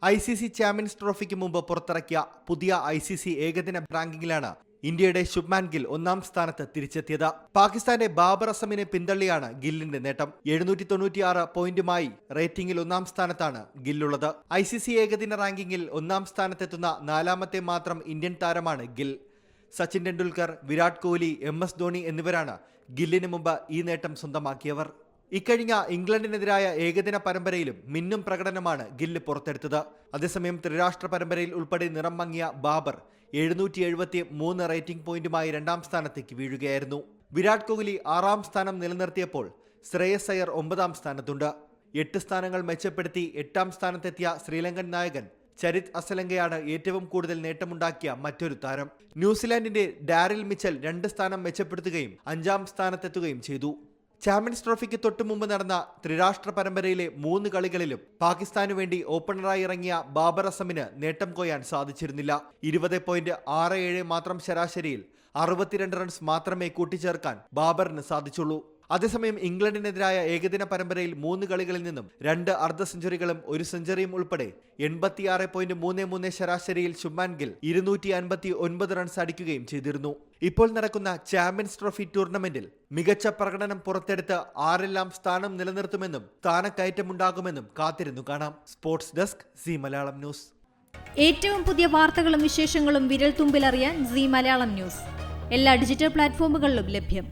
ICC champions ട്രോഫിക്ക് മുമ്പ് പുറത്തിറക്കിയ പുതിയ ICC ഏകദിന റാങ്കിങ്ങിലാണ് ഇന്ത്യയുടെ ശുഭ്മാൻ ഗിൽ ഒന്നാം സ്ഥാനത്ത് തിരിച്ചെത്തിയത്. പാകിസ്ഥാന്റെ ബാബർ അസമിനെ പിന്തള്ളിയാണ് ഗില്ലിന്റെ നേട്ടം. 796 പോയിന്റുമായി റേറ്റിംഗിൽ ഒന്നാം സ്ഥാനത്താണ് ഗില്ലുള്ളത്. ICC ഏകദിന റാങ്കിങ്ങിൽ ഒന്നാം സ്ഥാനത്തെത്തുന്ന നാലാമത്തെ മാത്രം ഇന്ത്യൻ താരമാണ് ഗിൽ. സച്ചിൻ ടെണ്ടുൽക്കർ, വിരാട് കോഹ്ലി, MS ധോണി എന്നിവരാണ് ഗില്ലിന് മുമ്പ് ഈ നേട്ടം സ്വന്തമാക്കിയവർ. ഇക്കഴിഞ്ഞ ഇംഗ്ലണ്ടിനെതിരായ ഏകദിന പരമ്പരയിലും മിന്നും പ്രകടനമാണ് ഗില്ല് പുറത്തെടുത്തത്. അതേസമയം ത്രിരാഷ്ട്ര പരമ്പരയിൽ ഉൾപ്പെടെ നിറം മങ്ങിയ ബാബർ 773 റേറ്റിംഗ് പോയിന്റുമായി രണ്ടാം സ്ഥാനത്തേക്ക് വീഴുകയായിരുന്നു. വിരാട് കോഹ്ലി 6ാം സ്ഥാനം നിലനിർത്തിയപ്പോൾ ശ്രേയസ് അയ്യർ 9ാം സ്ഥാനത്തുണ്ട്. 8 സ്ഥാനങ്ങൾ മെച്ചപ്പെടുത്തി 8ാം സ്ഥാനത്തെത്തിയ ശ്രീലങ്കൻ നായകൻ ചരിത് അസലങ്കയാണ് ഏറ്റവും കൂടുതൽ നേട്ടമുണ്ടാക്കിയ മറ്റൊരു താരം. ന്യൂസിലാൻഡിന്റെ ഡാരിൽ മിച്ചൽ 2 സ്ഥാനം മെച്ചപ്പെടുത്തുകയും 5ാം സ്ഥാനത്തെത്തുകയും ചെയ്തു. ചാമ്പ്യൻസ് ട്രോഫിക്ക് തൊട്ടുമുമ്പ് നടന്ന ത്രിരാഷ്ട്ര പരമ്പരയിലെ 3 കളികളിലും പാകിസ്ഥാനു വേണ്ടി ഓപ്പണറായി ഇറങ്ങിയ ബാബർ അസമിന് നേട്ടം കൊയ്യാൻ സാധിച്ചിരുന്നില്ല. 20.67 മാത്രം ശരാശരിയിൽ 62 റൺസ് മാത്രമേ കൂട്ടിച്ചേർക്കാൻ ബാബറിന് സാധിച്ചുള്ളൂ. അതേസമയം ഇംഗ്ലണ്ടിനെതിരായ ഏകദിന പരമ്പരയിൽ 3 കളികളിൽ നിന്നും 2 അർദ്ധ സെഞ്ചുറികളും 1 സെഞ്ചുറിയും ഉൾപ്പെടെ 86.33 ശരാശരിയിൽ ശുഭ്മാൻ ഗിൽ 259 റൺസ് അടിക്കുകയും ചെയ്തിരുന്നു. ഇപ്പോൾ നടക്കുന്ന ചാമ്പ്യൻസ് ട്രോഫി ടൂർണമെന്റിൽ മികച്ച പ്രകടനം പുറത്തെടുത്ത് ആരെല്ലാം സ്ഥാനം നിലനിർത്തുമെന്നും സ്ഥാനക്കയറ്റമുണ്ടാകുമെന്നും കാത്തിരുന്നു കാണാം. Sports desk C Malayalam news. ഏറ്റവും പുതിയ വാർത്തകളും വിശേഷങ്ങളും വിരൽ തുമ്പിലറിയാൻ സി മലയാളം ന്യൂസ് എല്ലാ ഡിജിറ്റൽ പ്ലാറ്റ്ഫോമുകളിലും ലഭ്യം.